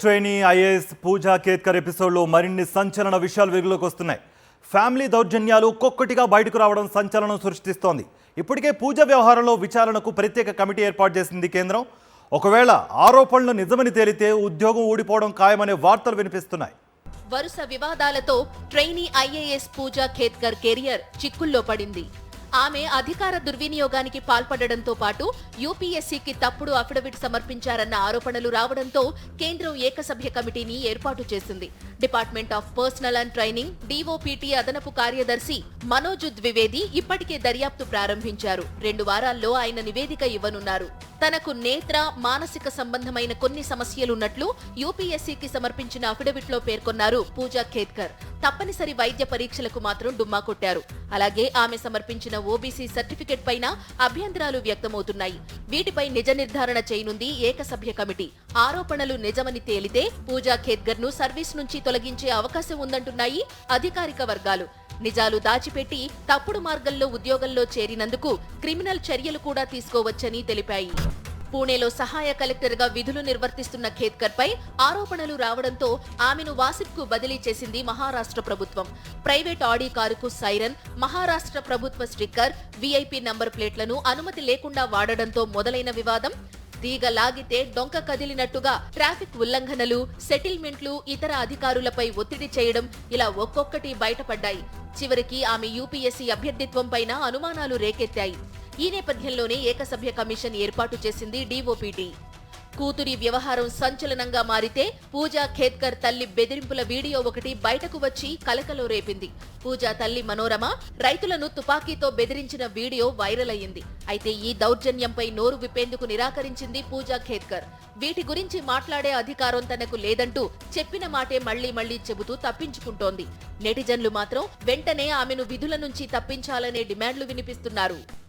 Trainee IAS పూజా కేత్కర్ ఎపిసోడ్లో మరిన్ని సంచలన విషయాలు వెలుగులోకి వస్తున్నాయి. ఫ్యామిలీ దౌర్జన్యాలు ఒక్కొక్కటిగా బయటకు రావడం సంచలనం సృష్టిస్తోంది. ఇప్పటికే పూజ వ్యవహారంలో విచారణకు ప్రత్యేక కమిటీ ఏర్పాటు చేసింది కేంద్రం. ఒకవేళ ఆరోపణలు నిజమని తేలితే ఉద్యోగం ఊడిపోవడం ఖాయమనే వార్తలు వినిపిస్తున్నాయి. వరుస వివాదాలతో ట్రైనీ ఐఏఎస్ పూజా కేత్కర్ కెరియర్ చిక్కుల్లో పడింది. ఆమె అధికార దుర్వినియోగానికి పాల్పడడంతో పాటు యూపీఎస్సీకి తప్పుడు అఫిడవిట్ సమర్పించారన్న ఆరోపణలు రావడంతో కేంద్రం ఏకసభ్య కమిటీని ఏర్పాటు చేసింది. Department of personal and training DoPT అదనపు కార్యదర్శి మనోజ్ ద్వివేది ఇప్పటికే దర్యాప్తు ప్రారంభించారు. 2 వారాల్లో ఆయన నివేదిక ఇవ్వనున్నారు. తనకు నేత్ర మానసిక సంబంధమైన కొన్ని సమస్యలున్నట్లు యూపీఎస్సీకి సమర్పించిన అఫిడవిట్ లో పేర్కొన్నారు పూజా కేత్కర్. తప్పనిసరి వైద్య పరీక్షలకు మాత్రం డుమ్మా కొట్టారు. అలాగే ఆమె సమర్పించిన ఓబీసీ సర్టిఫికెట్ పైన అభ్యంతరాలు వ్యక్తమవుతున్నాయి. వీటిపై నిజ నిర్ధారణ చేయనుంది ఏకసభ్య కమిటీ. ఆరోపణలు నిజమని తేలితే పూజా కేత్కర్ ను సర్వీస్ నుంచి తొలగించే అవకాశం ఉందంటున్నాయి అధికారిక వర్గాలు. నిజాలు దాచిపెట్టి తప్పుడు మార్గంలో ఉద్యోగంలో చేరినందుకు క్రిమినల్ చర్యలు కూడా తీసుకోవచ్చని తెలిపాయి. పూణేలో సహాయ కలెక్టర్గా విధులు నిర్వర్తిస్తున్న కేత్కర్ పై ఆరోపణలు రావడంతో ఆమెను వాసిఫ్కు బదిలీ చేసింది మహారాష్ట్ర ప్రభుత్వం. ప్రైవేట్ ఆడి కారుకు సైరన్, మహారాష్ట్ర ప్రభుత్వ స్టిక్కర్, వీఐపీ నంబర్ ప్లేట్లను అనుమతి లేకుండా వాడడంతో మొదలైన వివాదం తీగ లాగితే డొంక కదిలినట్టుగా ట్రాఫిక్ ఉల్లంఘనలు, సెటిల్మెంట్లు, ఇతర అధికారులపై ఒత్తిడి చేయడం ఇలా ఒక్కొక్కటి బయటపడ్డాయి. చివరికి ఆమె యూపీఎస్సీ అభ్యర్థిత్వం పైన అనుమానాలు రేకెత్తాయి. ఈ నేపథ్యంలోనే ఏకసభ్య కమిషన్ ఏర్పాటు చేసింది డిఓపిటి. కూతురి వ్యవహారం సంచలనంగా మారితే పూజా కేత్కర్ తల్లి బెదిరింపుల వీడియో ఒకటి బయటకు వచ్చి కలకలో రేపింది. పూజా తల్లి మనోరమ రైతులను తుపాకీతో బెదిరించిన వీడియో వైరల్ అయ్యింది. అయితే ఈ దౌర్జన్యంపై నోరు విప్పేందుకు నిరాకరించింది పూజా కేత్కర్. వీటి గురించి మాట్లాడే అధికారం తనకు లేదంటూ చెప్పిన మాటే మళ్లీ చెబుతూ తప్పించుకుంటోంది. నెటిజన్లు మాత్రం వెంటనే ఆమెను విధుల నుంచి తప్పించాలనే డిమాండ్లు వినిపిస్తున్నారు.